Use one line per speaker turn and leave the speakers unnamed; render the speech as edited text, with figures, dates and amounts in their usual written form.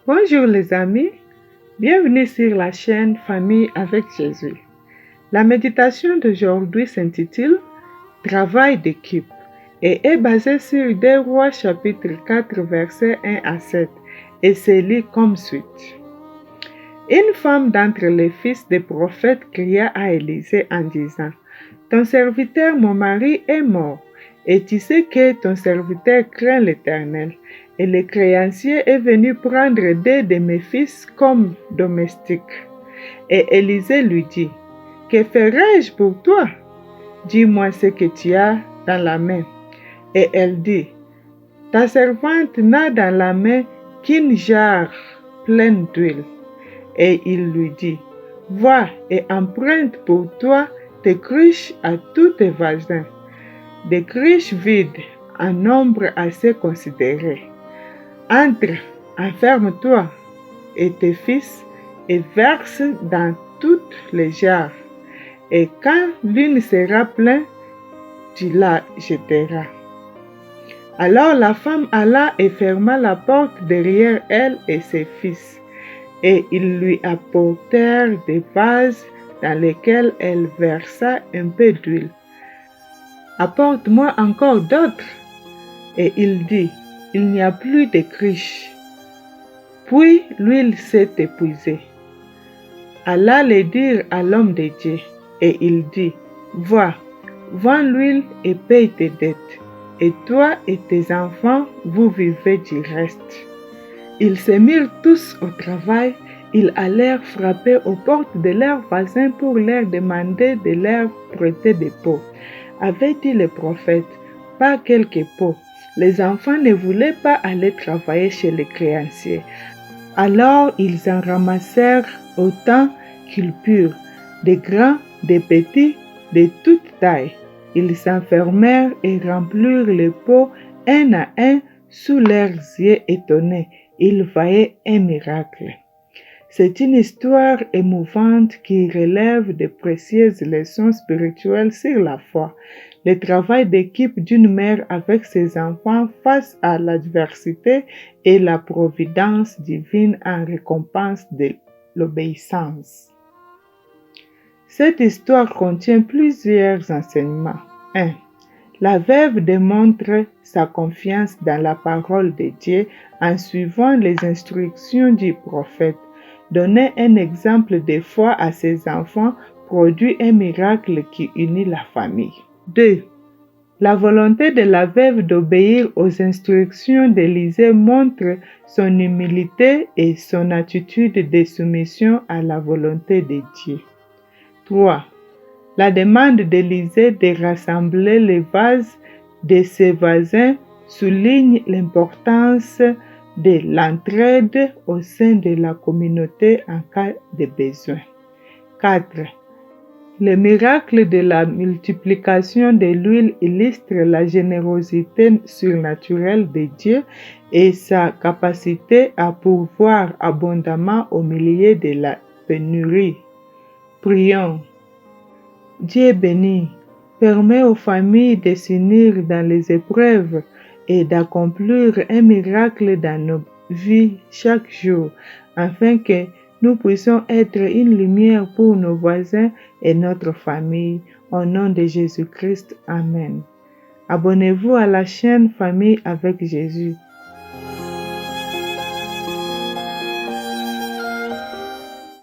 Bonjour les amis, bienvenue sur la chaîne Famille avec Jésus. La méditation d'aujourd'hui s'intitule Travail d'équipe et est basée sur 2 Rois chapitre 4 versets 1 à 7 et se lit comme suite. Une femme d'entre les fils des prophètes cria à Élisée en disant: Ton serviteur, mon mari, est mort, et tu sais que ton serviteur craint l'Éternel. Et le créancier est venu prendre 2 de mes fils comme domestiques. Et Élisée lui dit: Que ferai-je pour toi? Dis-moi ce que tu as dans la main. Et elle dit: Ta servante n'a dans la main qu'une jarre pleine d'huile. Et il lui dit: Va et emprunte pour toi tes cruches à tous tes voisins, des cruches vides en nombre assez considéré. Entre, enferme-toi et tes fils et verse dans toutes les jarres. Et quand l'une sera pleine, tu la jetteras. Alors la femme alla et ferma la porte derrière elle et ses fils. Et ils lui apportèrent des vases dans lesquels elle versa un peu d'huile. Apporte-moi encore d'autres. Et il dit: Il n'y a plus de cruches. Puis l'huile s'est épuisée. Alla le dire à l'homme de Dieu, et il dit: Va, vends l'huile et paye tes dettes, et toi et tes enfants, vous vivez du reste. Ils se mirent tous au travail. Ils allèrent frapper aux portes de leurs voisins pour leur demander de leur prêter des pots. Avait dit le prophète: Pas quelques pots. Les enfants ne voulaient pas aller travailler chez les créanciers. Alors ils en ramassèrent autant qu'ils purent, des grands, des petits, de toutes tailles. Ils s'enfermèrent et remplirent les pots un à un. Sous leurs yeux étonnés, ils voyaient un miracle. C'est une histoire émouvante qui relève de précieuses leçons spirituelles sur la foi, le travail d'équipe d'une mère avec ses enfants face à l'adversité et la providence divine en récompense de l'obéissance. Cette histoire contient plusieurs enseignements. 1. La veuve démontre sa confiance dans la parole de Dieu en suivant les instructions du prophète. Donner un exemple de foi à ses enfants produit un miracle qui unit la famille. 2. La volonté de la veuve d'obéir aux instructions d'Élisée montre son humilité et son attitude de soumission à la volonté de Dieu. 3. La demande d'Élisée de rassembler les vases de ses voisins souligne l'importance de l'entraide au sein de la communauté en cas de besoin. 4. Le miracle de la multiplication de l'huile illustre la générosité surnaturelle de Dieu et sa capacité à pourvoir abondamment au milieu de la pénurie. Prions. Dieu béni, permet aux familles de s'unir dans les épreuves et d'accomplir un miracle dans nos vies chaque jour, afin que nous puissions être une lumière pour nos voisins et notre famille. Au nom de Jésus-Christ, Amen. Abonnez-vous à la chaîne Famille avec Jésus